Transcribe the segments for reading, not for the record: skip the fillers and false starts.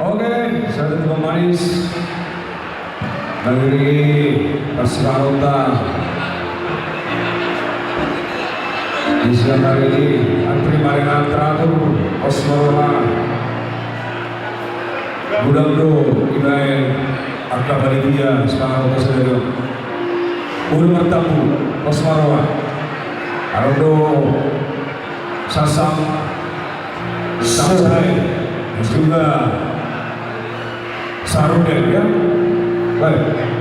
Oke, satu pemanis dari Persarota di siang hari ini antri marina teratur Osmorola Budangdo Ibae Akabaridia Semarang Saudara Ulu Mertapu Osmorola Arodo Sasam Samsai juga Saruden ya, baik.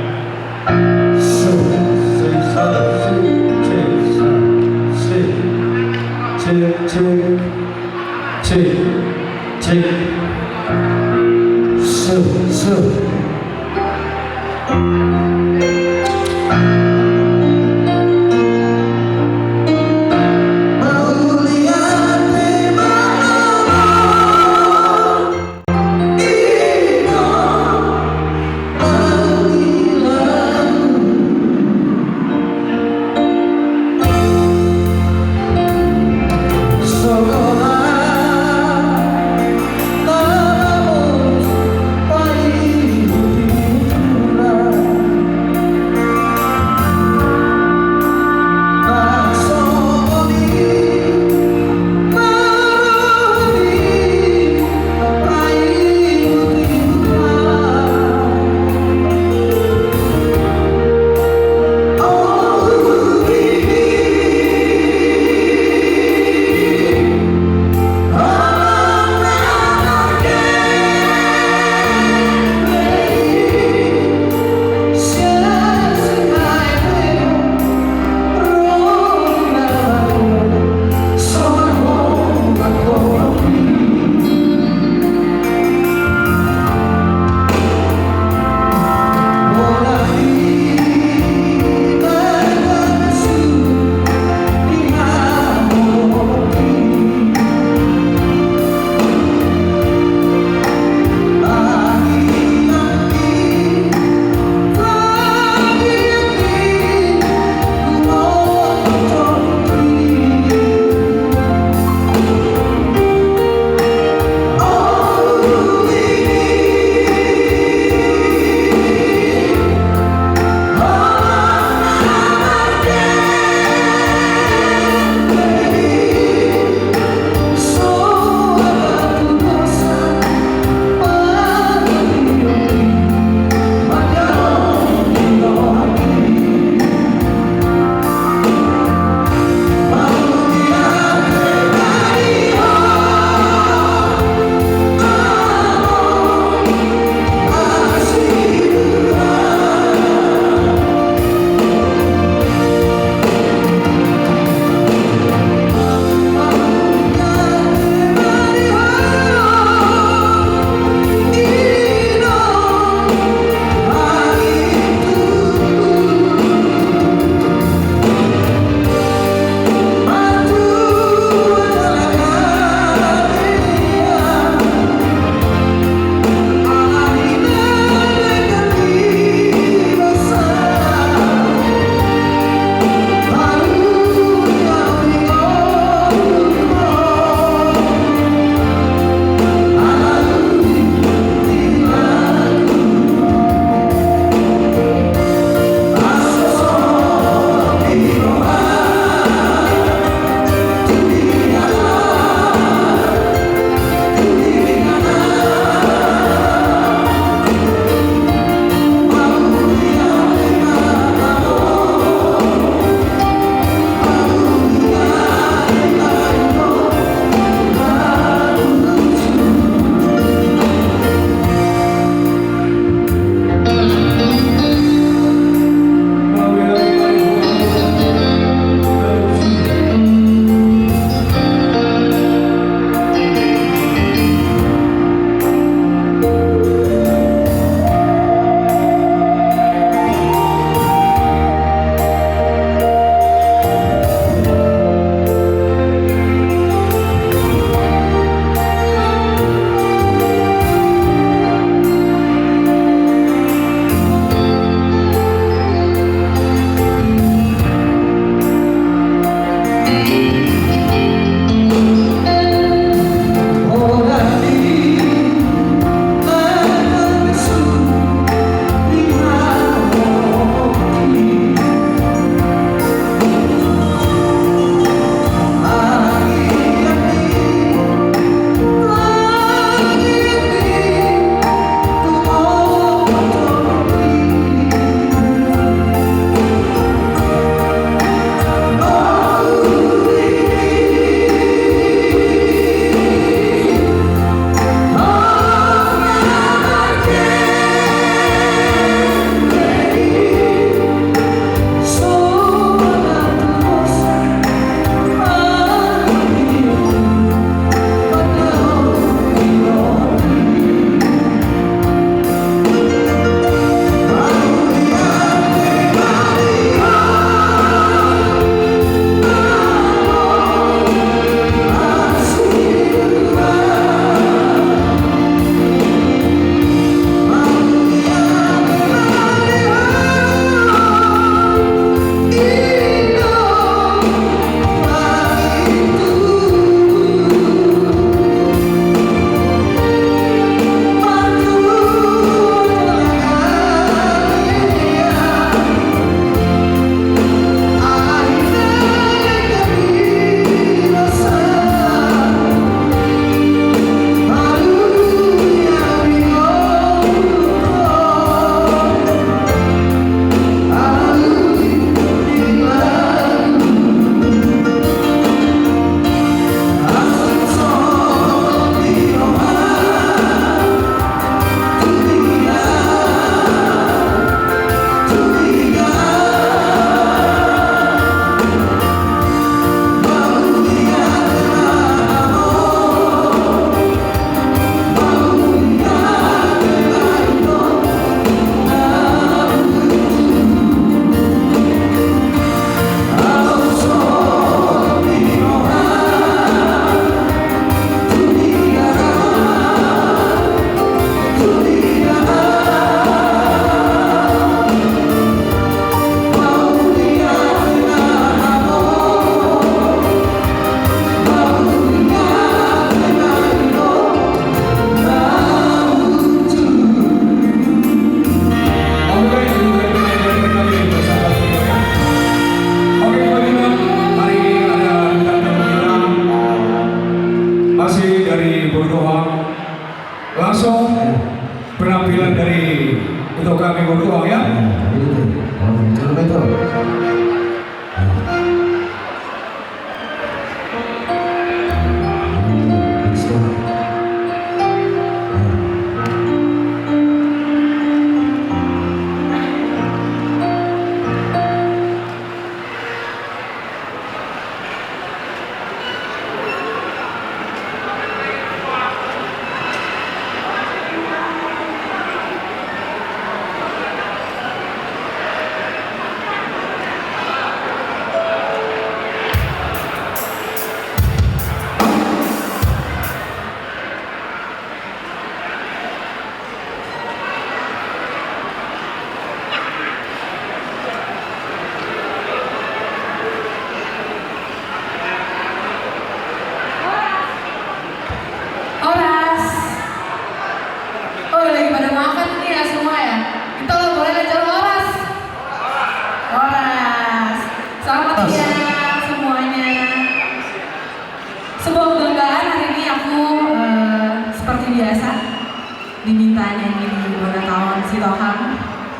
diminta nyanyi di ulang tahun si Tohang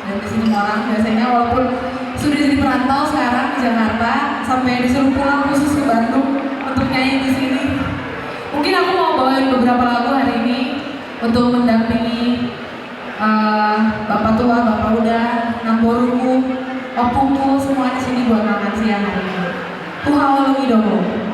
dan di sini orang biasanya walaupun sudah jadi perantau sekarang di Jakarta sampai disuruh pulang khusus ke Bandung untuk nyanyi di sini. Mungkin aku mau bawain beberapa lagu hari ini untuk mendampingi bapak tua, bapak muda, namboruku, opuku, semua di sini buat makan siang hari ini. Tuhawa Lumidomo. Oh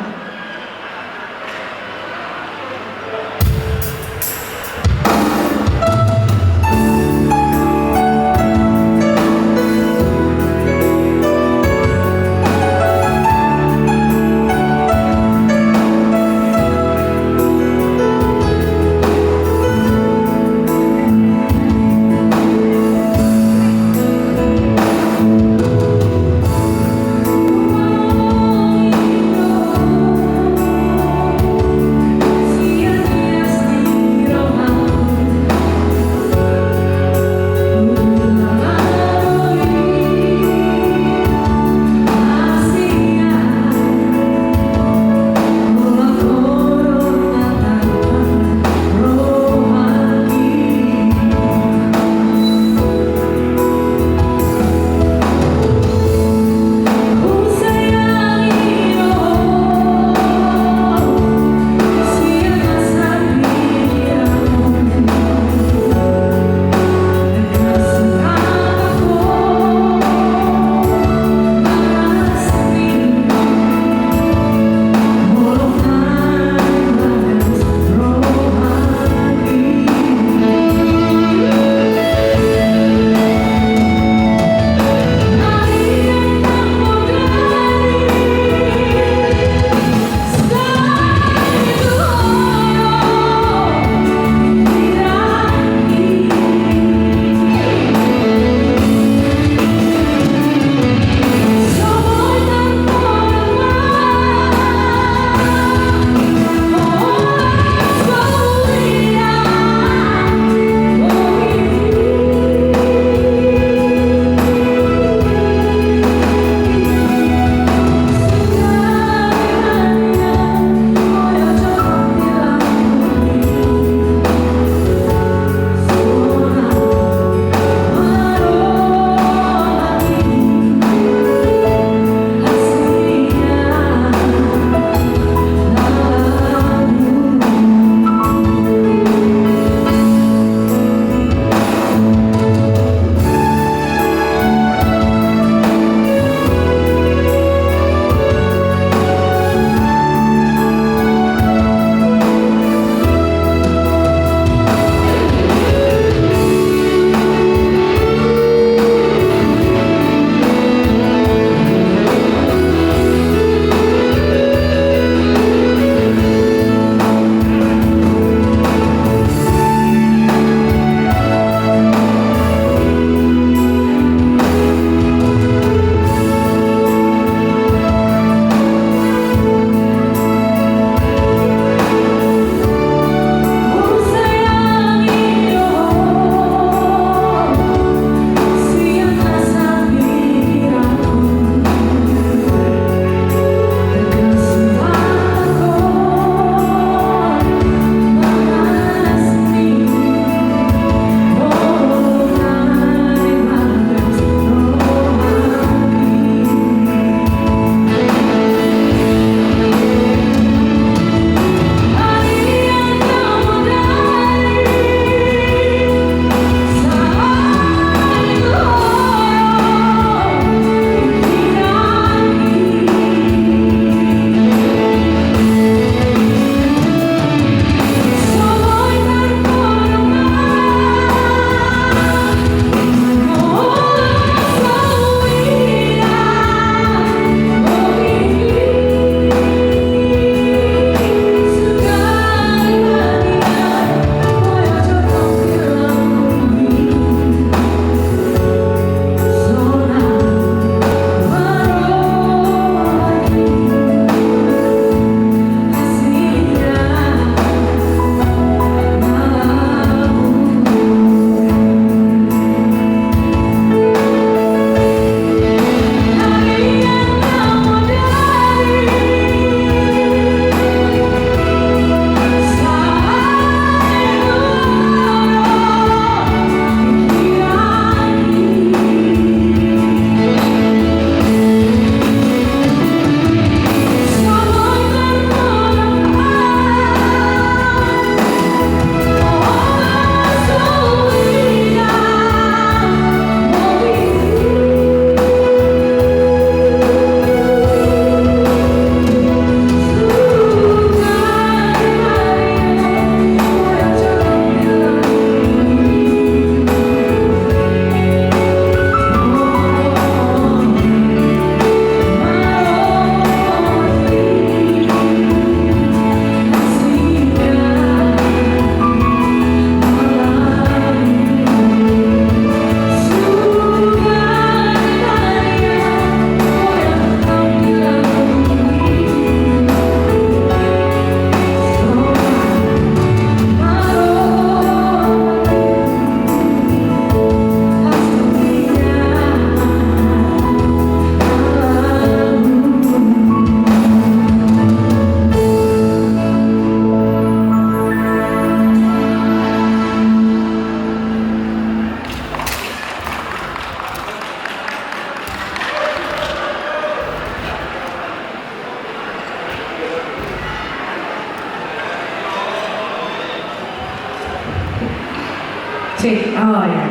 Shake. Oh ya.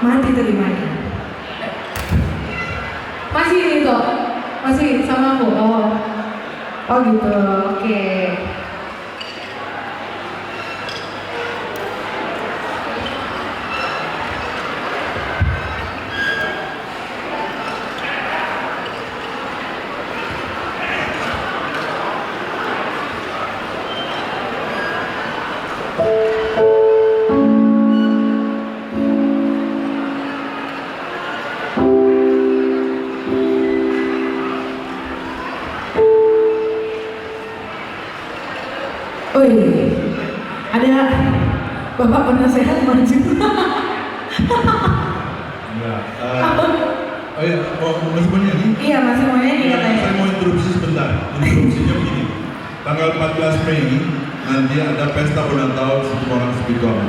Mati tuh di mana? Masih ini tuh. Masih sama aku. Oh. Oh gitu. Oke. Wih, ada Bapak penasehat maju. Enggak. Oh iya, masih mau nyanyi? Iya, masih mau nyanyi Saya katanya. mau interupsi sebentar. Interupsinya begini. Tanggal 14 Mei nanti ada pesta ulang tahun Situmorang Speedway.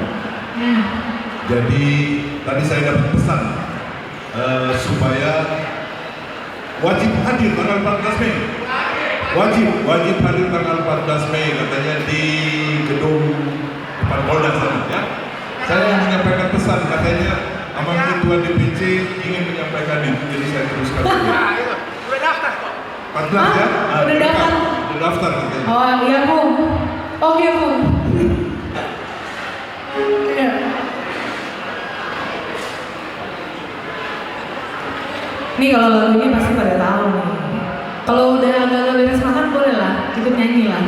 Jadi tadi saya dapat pesan supaya wajib hadir tanggal 14 Mei. Wajib hadir tanggal 14 Mei katanya di gedung depan Polda sana ya. Saya menyampaikan pesan katanya Amang Ketua DPC ingin menyampaikan itu, jadi saya teruskan. Udah daftar kok. 14 ya? Udah daftar? Udah daftar katanya. Oh iya Bu. Oke Bu. Iya. Nih kalau lagu ini pasti pada tahu nih. Kalau udah agak beres makan boleh lah, ikut nyanyi lah.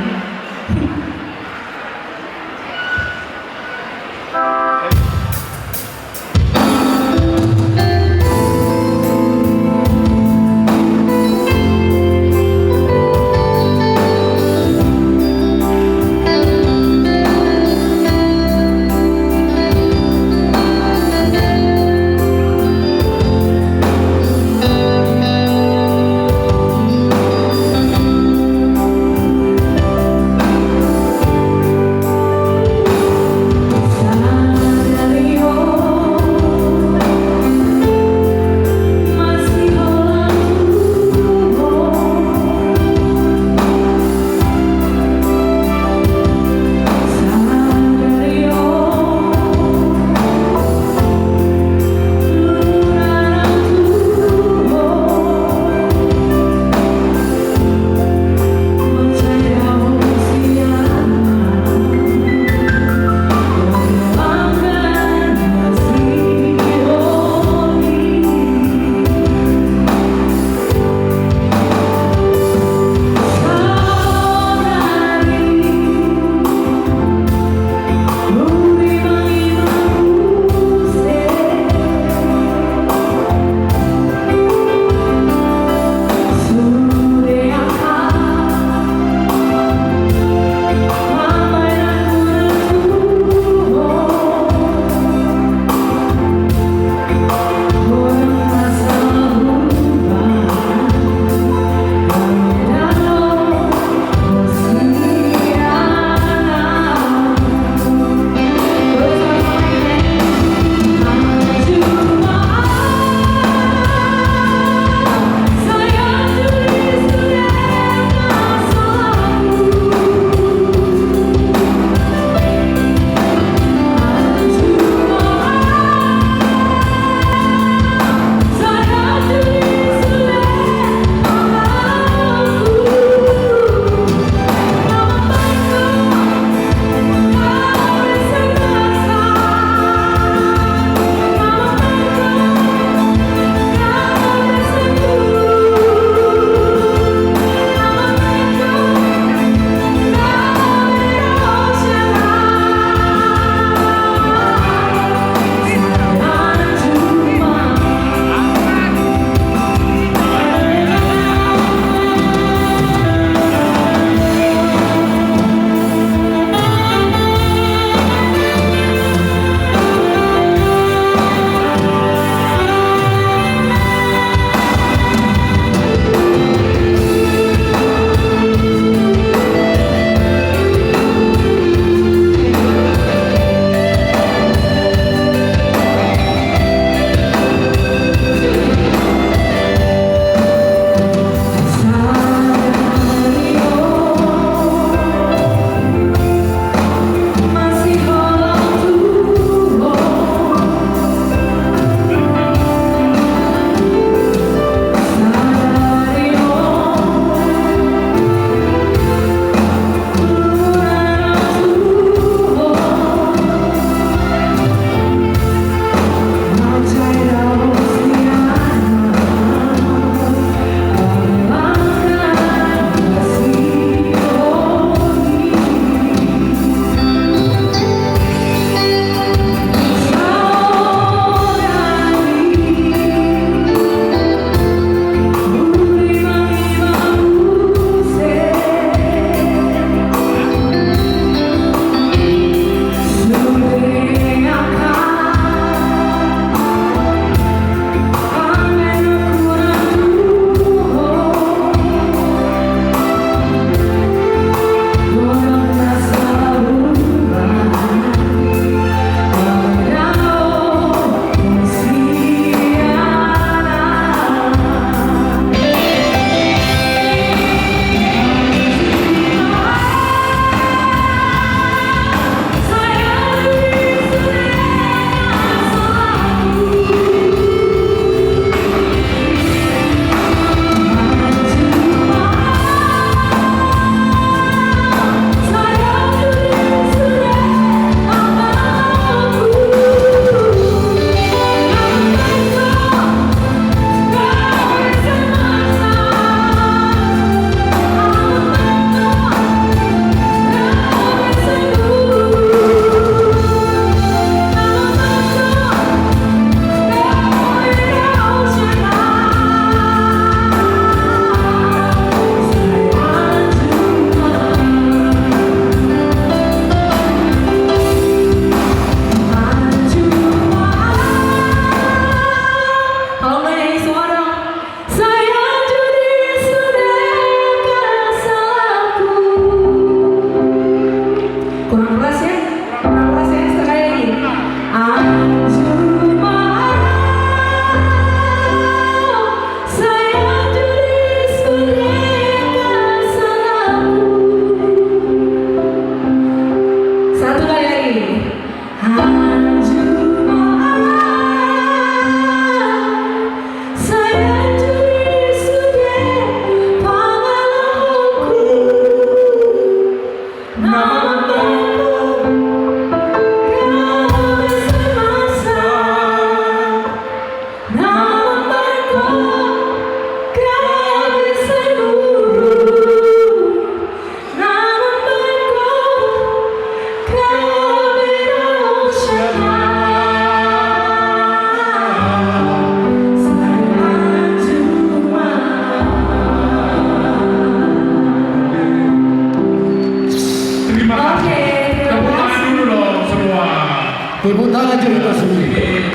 Tepuk tangan juga sendiri. Ini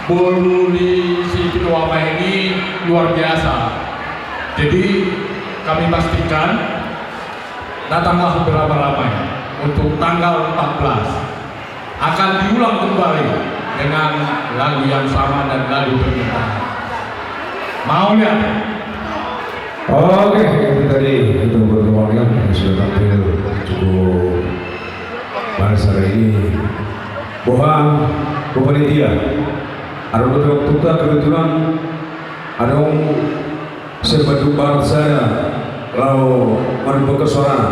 bolu di si ketua ini luar biasa. Jadi kami pastikan datanglah beramai-ramai untuk tanggal 14 akan diulang kembali dengan lagu yang sama dan lagu pernikahan. Mau lihat? Oke, itu tadi itu pertemuan yang sudah tampil cukup manis hari ini. Bahwa panitia ada beberapa waktu kebetulan ada sebatu barat saya lalu menuju ke suara.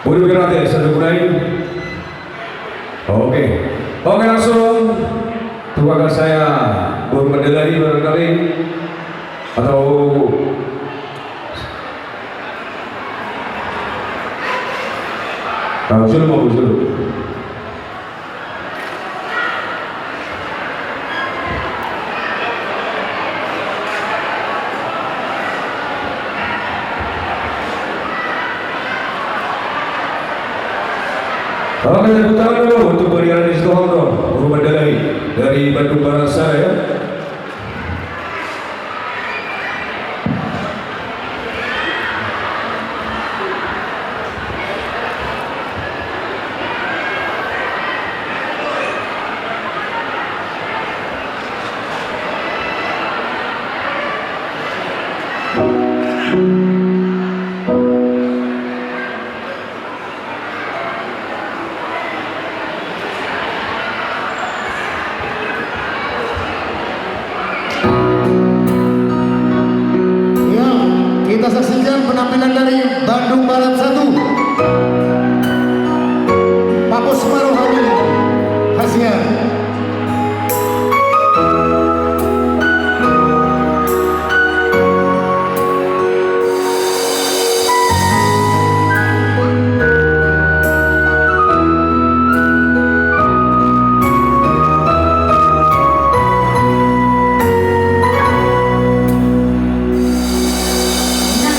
Boleh berarti saya mulai. Oke, langsung tugas saya bermedali barangkali atau sudah mau sudah. Oke, tepuk tangan dulu untuk berikan di situ rumah dari Bandung Barat saya. Ya, kita saksikan penampilan dari Bandung Barat 1. Papus Marohani Hasya. Nah,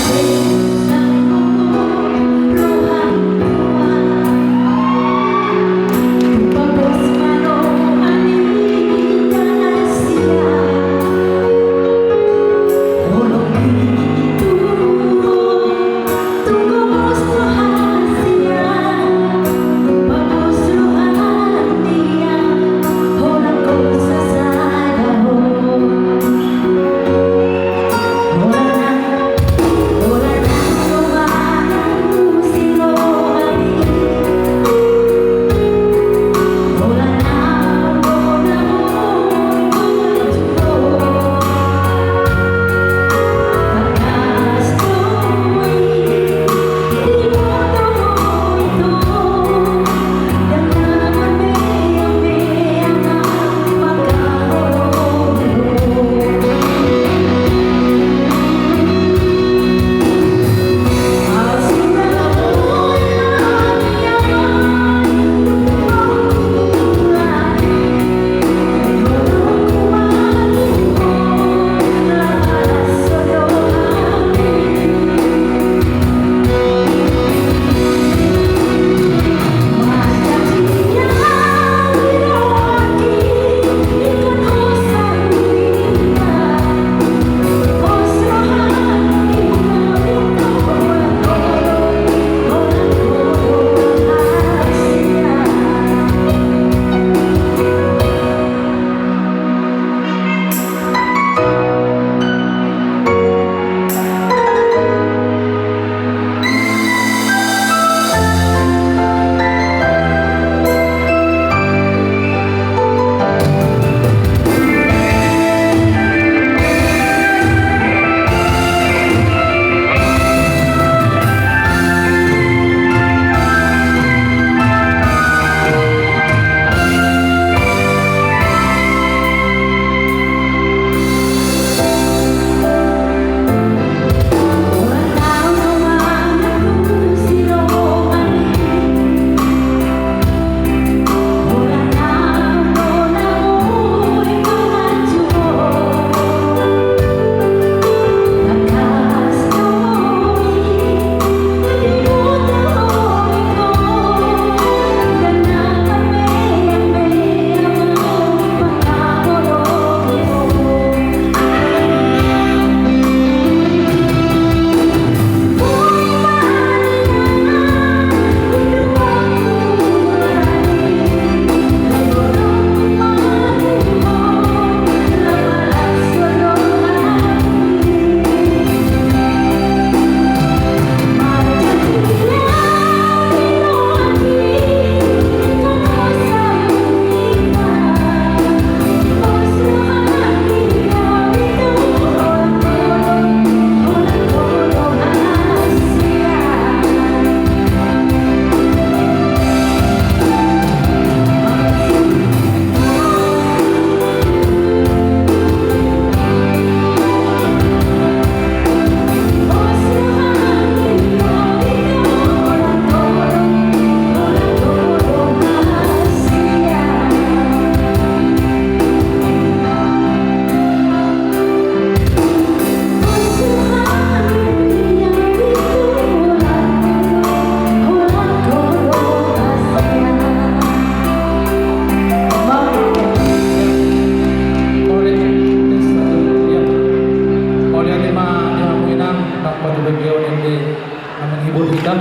na menghibur kita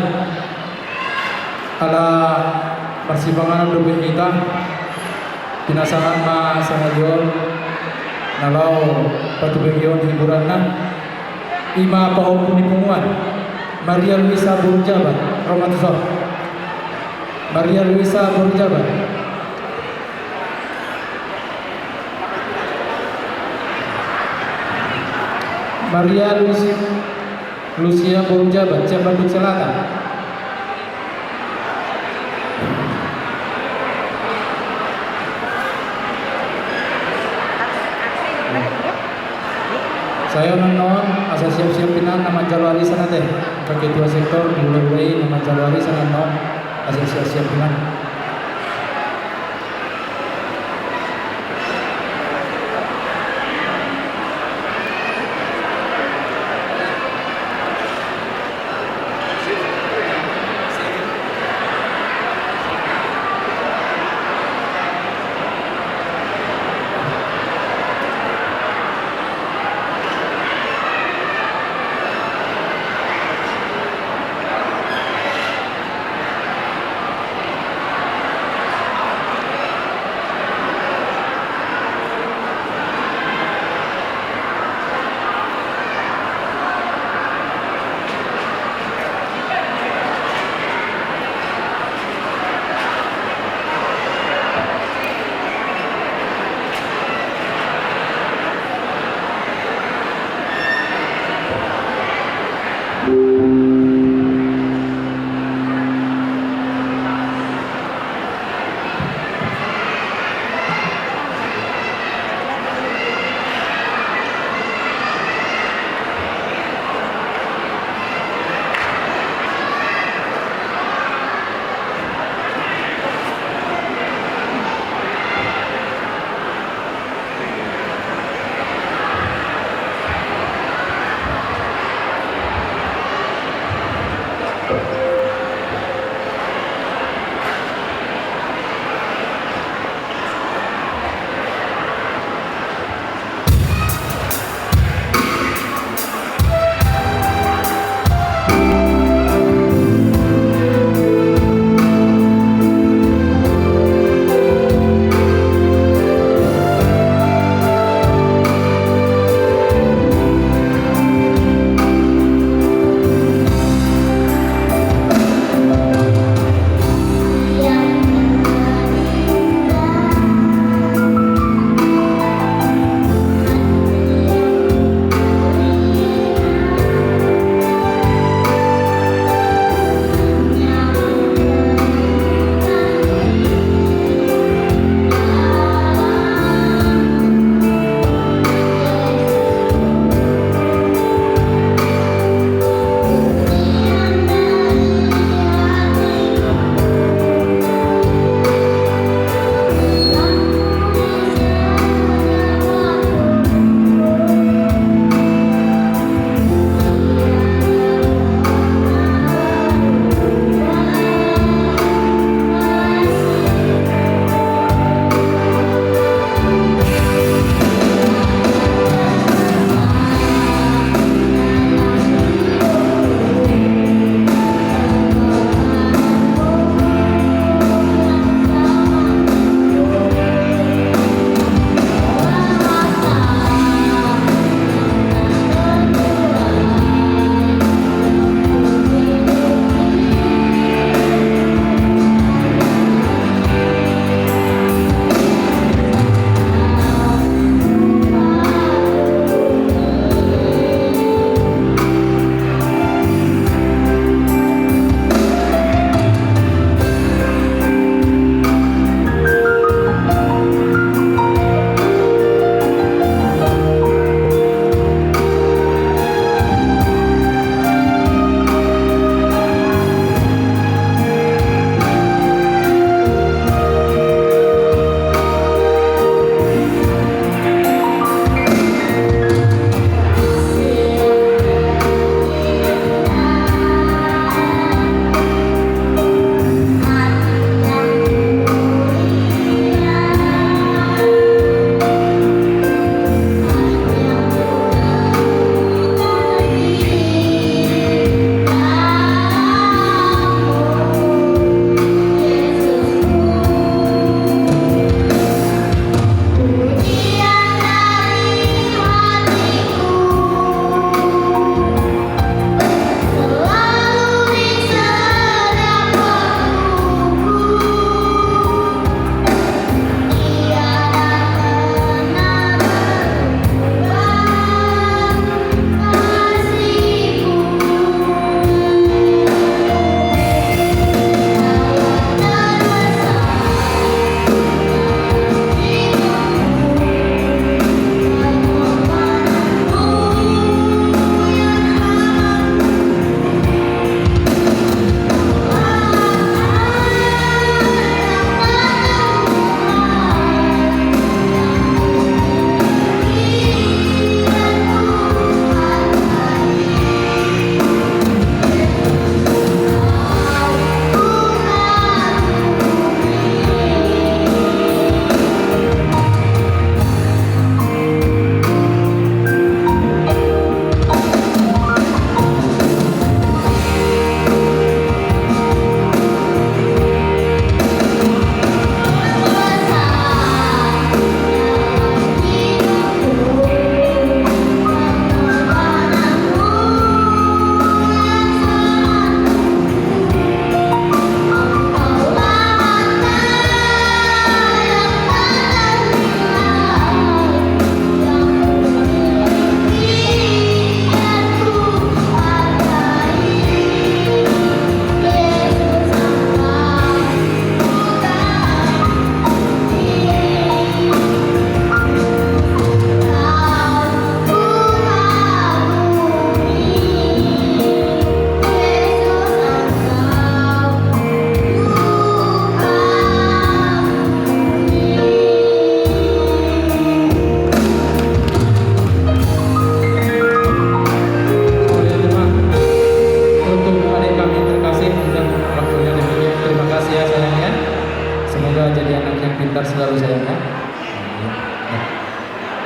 ala persimpangan dobe kita pinasangan ma sangayon nalau patubegyon hiburan na ima paupun di punguan Maria Luisa Burjabat Romatusor Maria Luisa Burjabat Maria Lucia Burjabat Cianjur Selatan. Saya non asa siap-siap pinan nama Jalwari sana teh ke ketua sektor mulai nama Jalwari sana non asa siap-siap pinan.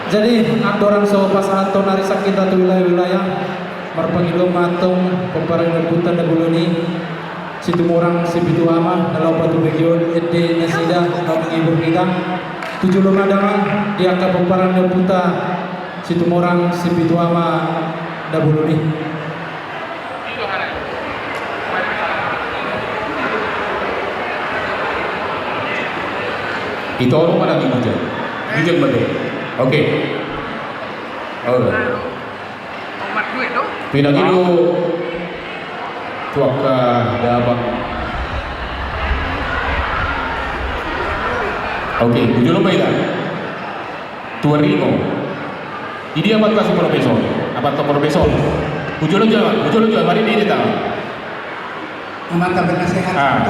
Jadi aturan so pasangan to narisak kita tu wilayah-wilayah marpangilo matong pembarang rebutan da buluni situ morang sibitu ama dalam batu region ede nasida menghibur kita 7 lumadangan di angka pembarang rebutan situ morang sibitu ama da buluni. Itu orang mana di hujan? Hujan mana? Oke. Oh. Omat duit tu. Pindah gitu. Cuaca dapat. Oke, hujan lo baik tak? Tuarino. Ini apa kelas profesor? Apa tu profesor? Hujan lo jual. Mari ni dia tahu. Mata bernasehat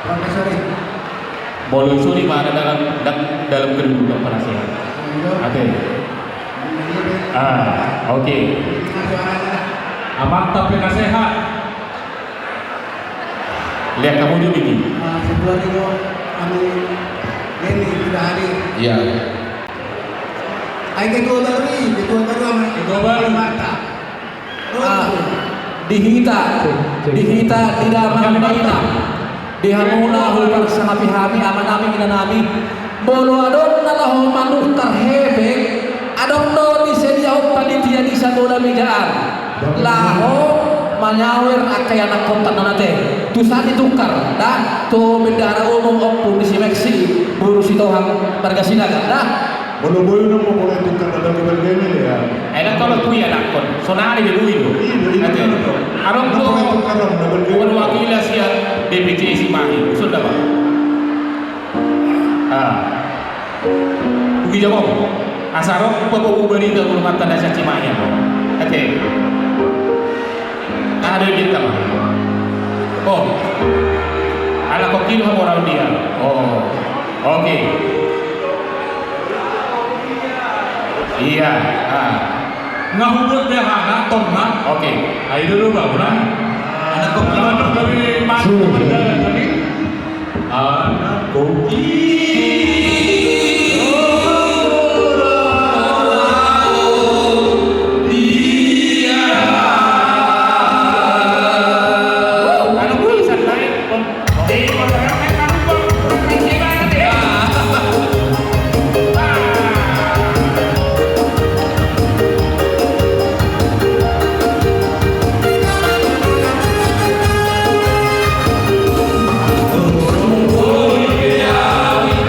Profesor Boleh suri mana dalam kedudukan penasehat. Ada. Oke. Amat tapi nasihat. Lihat kamu dulu ini. Sebuah itu kami ini sudah hadir. Iya. Ay ketua baru mata. Dihita di dalam baina dihamuna hulur sangapi hami amanami inanami bolo adon nalahu manuh tarhebek adon do disediau panitia di sadola mijaan laho manyawir akai anak kontak nanate tusan ditukar dah tu bendara umum opung di Simeksi buru sitohang warga sinaga dah Bolo-bolo na mo boleh tukar dalam bergeme ya. Enak kalau tu ya nak kon. Sonari dulu itu. Nanti. Arong tu. Bukan wakil siap DPC Simahi. Sudah pak. Ugi jawab. Asarong pepo beri ke rumah tanda Simahi. Oke. Ada di kamar. Oh. Anak kokil orang dia. Oh. Oke. Iya, Ngahubut dia anak tomat. Oke. Ayo dulu bawa. Anak koki dari mana? Anak koki. Burung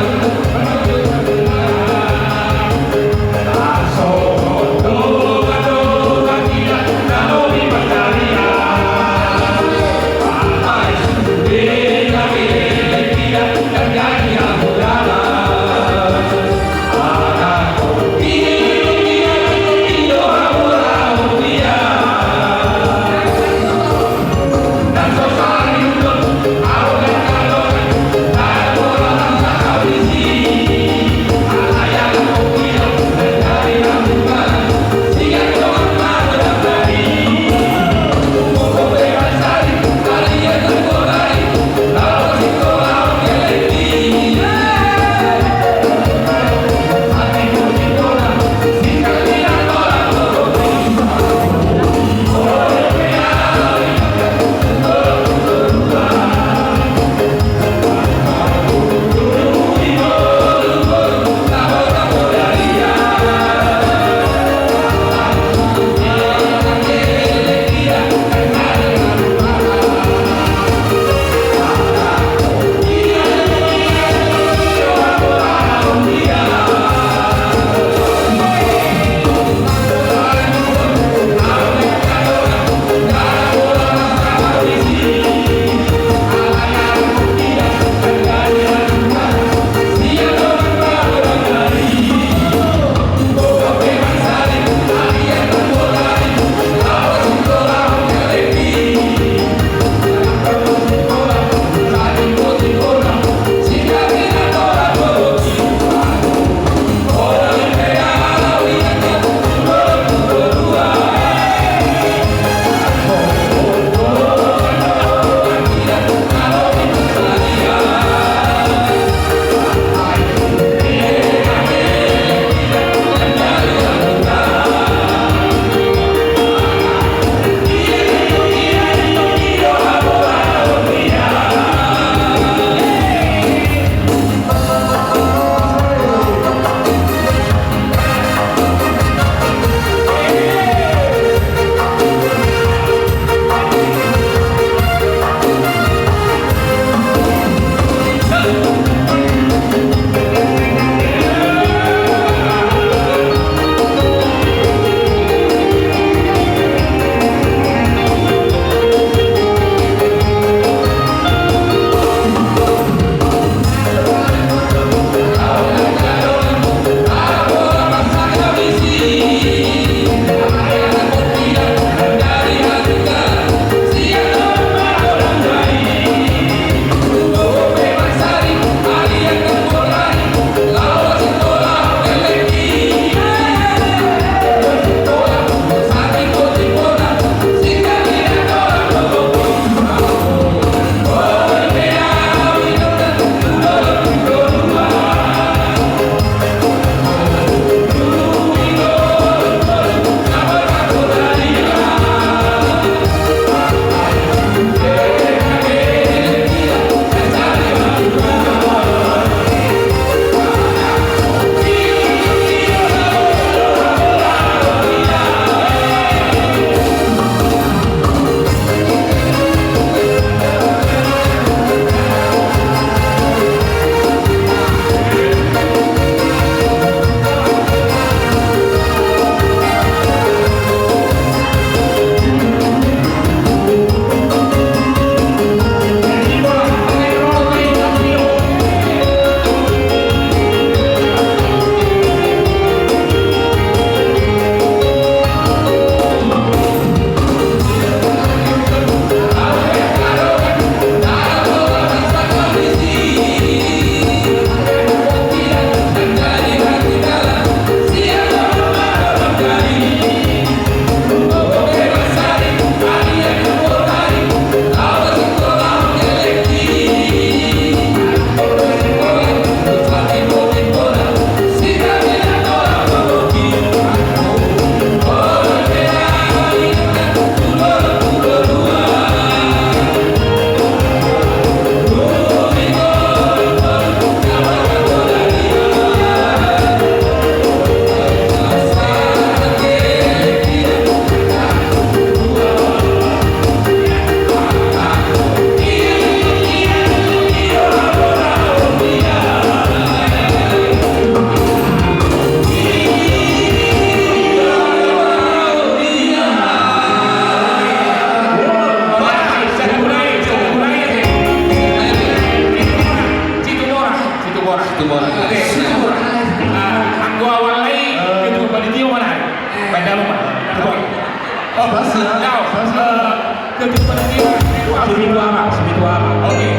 Sebitu ama. Oke.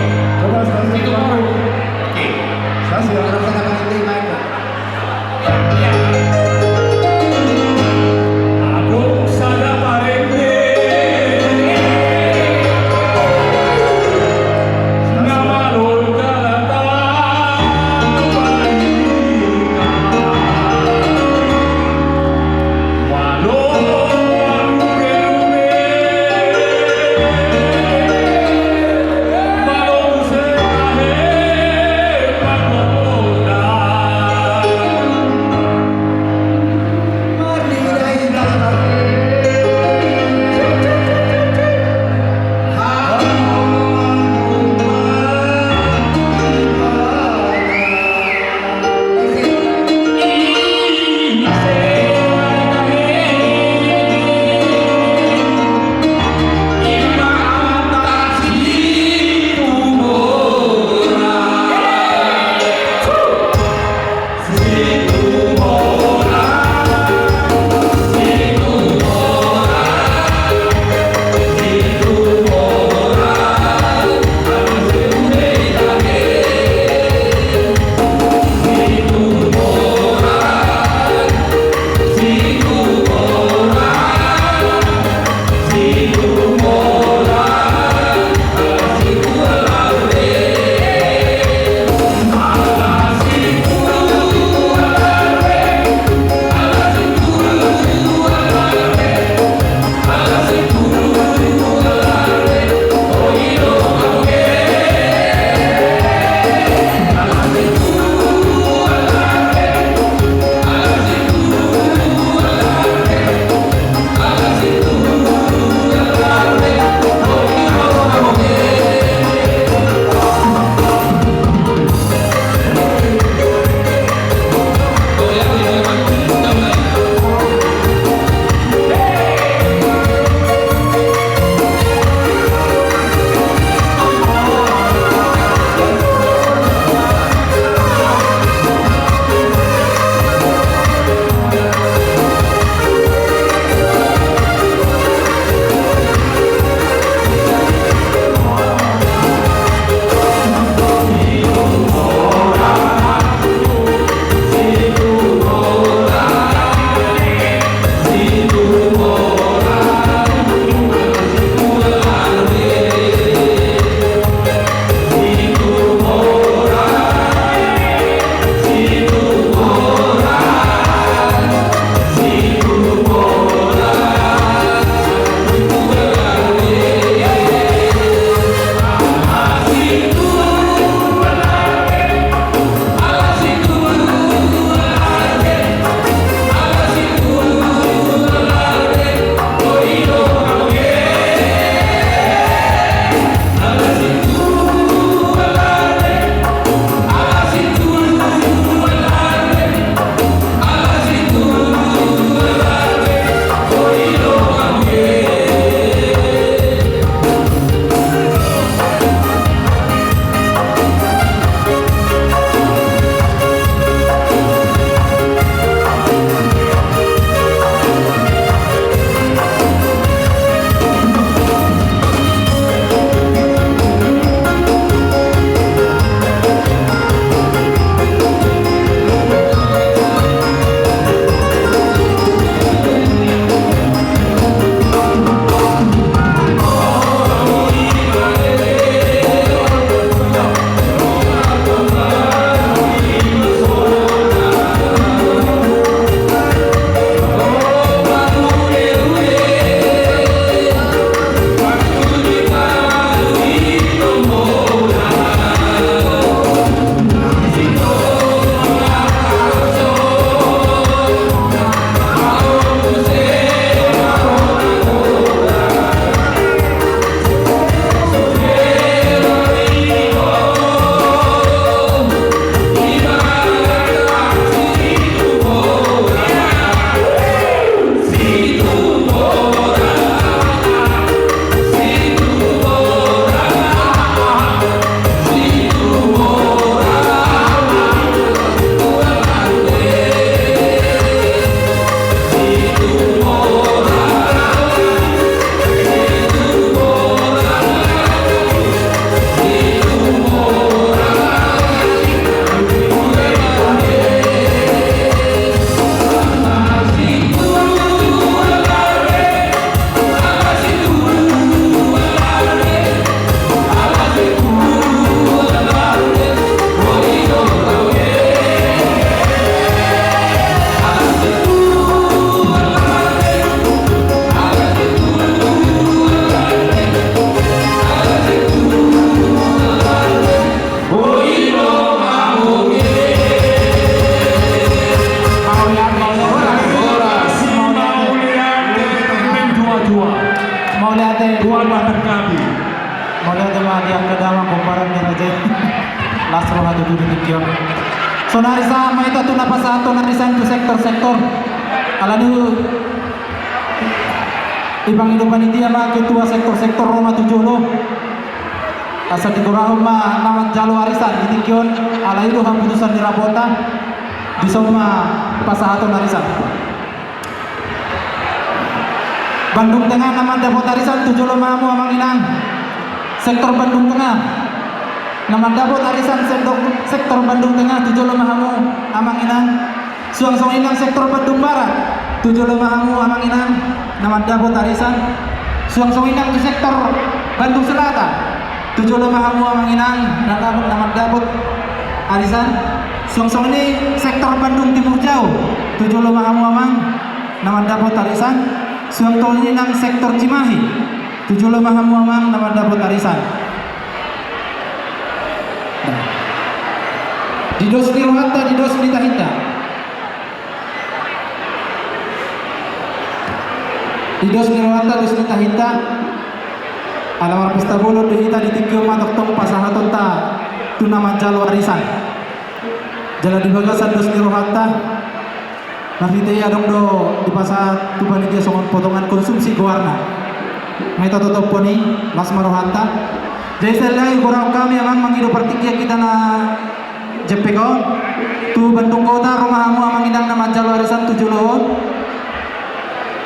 Coba Sebitu ama. stasiun. Oke. Stasiun. Orang saya dapat ini baik kok. Iya. Aku sada parente nama lorga lata walau rume mah dia kedama komparan dengan aja. Lasro hatu dulu dikio. So narisa may ito na pasato narisa itu sektor-sektor. Alanu ibang hidupan dia mah ketua sektor-sektor Roma 70. Asa di Gorahom mah naman jalo arisan ditikyon ala itu putusan di Rabota di Soma pasato narisa. Bandung Tengah nama dapat arisan 7 mamu amang inang sektor Bandung Tengah nama dapat arisan sektor Bandung Tengah 7 mamu amang inang suang inang sektor Bandung Barat 7 mamu amang inang nama dapat arisan suang inang di sektor Bandung Selatan 7 mamu amang inang nama dapat arisan suang ini sektor Bandung Timur Jauh 7 mamu amang nama dapat arisan suang ini nang sektor Cimahi 7 mamu nama dapat arisan di dos di Rohata di dos di Tahita di dos di Rohata dos di Tahita alamar pesta bolo di Hita di Tikio matok tong pasahaton ta tu nama jalo arisan jalan di bagasan dos di Rohata Nafite ya dong do di pasar tuban dia songon potongan konsumsi goarna. May totoo po ni Mas Marohanta. Jadi selai gorang kami amang mangido partikia kita na JPK. Tu Bandung Kota rumah amu amang idang nama jalo arisan 7 lohon.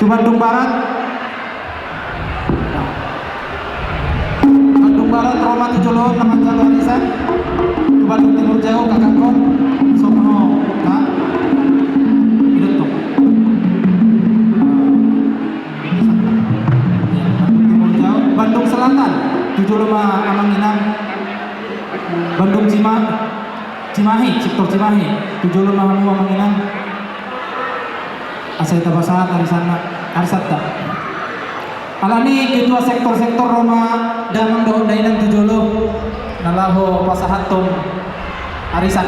Tu Bandung Barat. Bandung Barat Roma 7 lohon nama jalo arisan. Tu Bandung Timur Jauh Kakakon. Sono ha. Bandung Selatan 7 amang inang Bandung Cimahi sektor Cimahi 7 amang inang asal tabasa arisana arisata alani ketua sektor-sektor Roma damang doon dainang 7 nalaho pasahaton arisan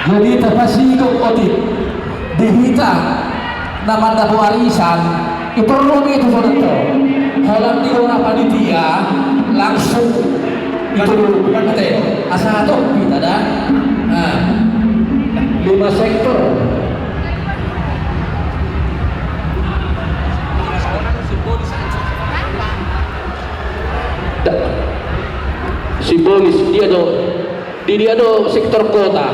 jadi terpasi ikut otik dihita nama dapu arisan perlu itu saudara halam di orang panitia langsung itu nanti asal atau kita dah 5 sektor simbolis dia do sektor kota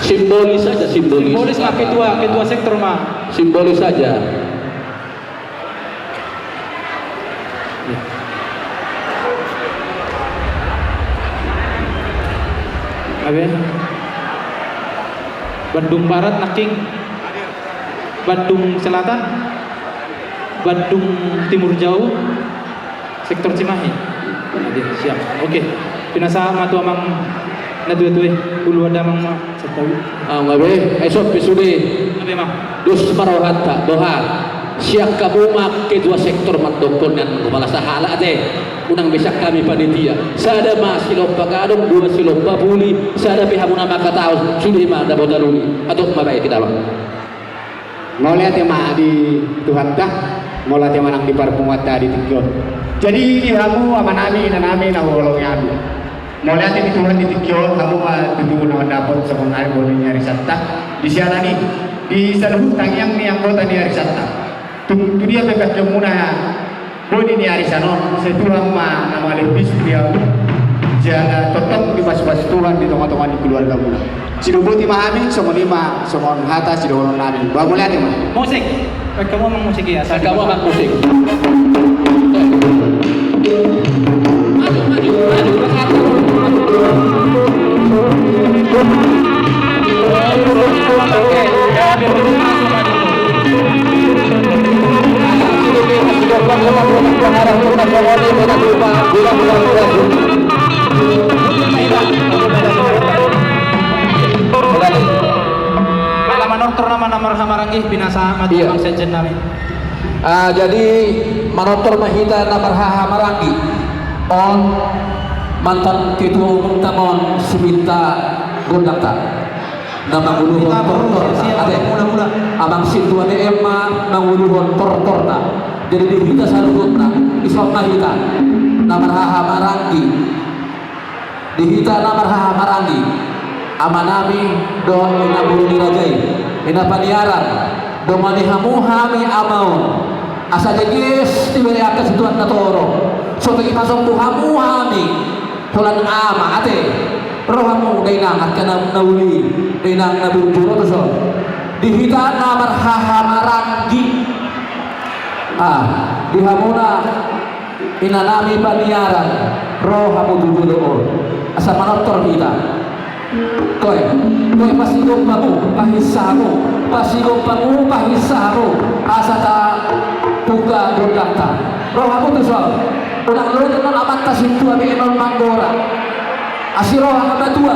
simbolis saja simbolis mah ketua sektor mah simbolis saja Aben Bandung Barat Naking Bandung Selatan Bandung Timur Jauh sektor Cimahi hadir siap oke pinasa matu amang na dua-dua ulu ada mang setawi ngabe esok pisude abe mah dus Marohanta doha siap kabumak kedua sektor matdokon dan kepala sahala teh unang besak kami panitia sada masih lomba kadong 2 silomba buli sada pihamuna maka tahu sudah mah ada bodaruni atau mabai kita bang mulai tema di Tuhan dah mulai tema nang di parpumuata di Tikyon jadi kamu amanami nanami na wolongan mulai di Tuhan di Tikyon kamu mah duduk na dapat sebenarnya boleh nyari satta di sana nih di sana hutang yang nih anggota di hari satta tu dia pekat kemuna boleh di hari sana setulang mah nama lebih dia jangan tetap di pas-pas Tuhan di tengah-tengah di keluarga mula sinubuti mahami somon lima somon hata sidolon nami bawa mulai nih mah musik kamu mang musik ya kamu mang musik jadi manotor mahita namarhaha marangi on mantan ketua umum tamon Suminta Gondata nama guru portor ade jadi dihita saludutna isong mahita namarhaha maranggi dihita namarhaha maranggi amanami do inaburu dirajai inapaniaran do manihamuhami amaon asa jegis tiwiriakan situan natoro so tagi pasok buhamuhami hulan ama ate rohamu dainang at kanang nawuli dainang nabujuro to so dihita namarhaha maranggi dihamuna inanami paniaran rohamu duduloon asa manotor kita koy pasigong pamu pahisamu pasigong pamu pahisamu asa ta puga dodakta rohamu to so unang lulun non amat tasintu abi non manggora asiro ang abatua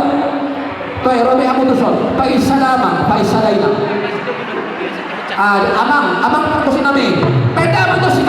koy robe amu to so paisalama paisalaina amang ko sinami peda mo to si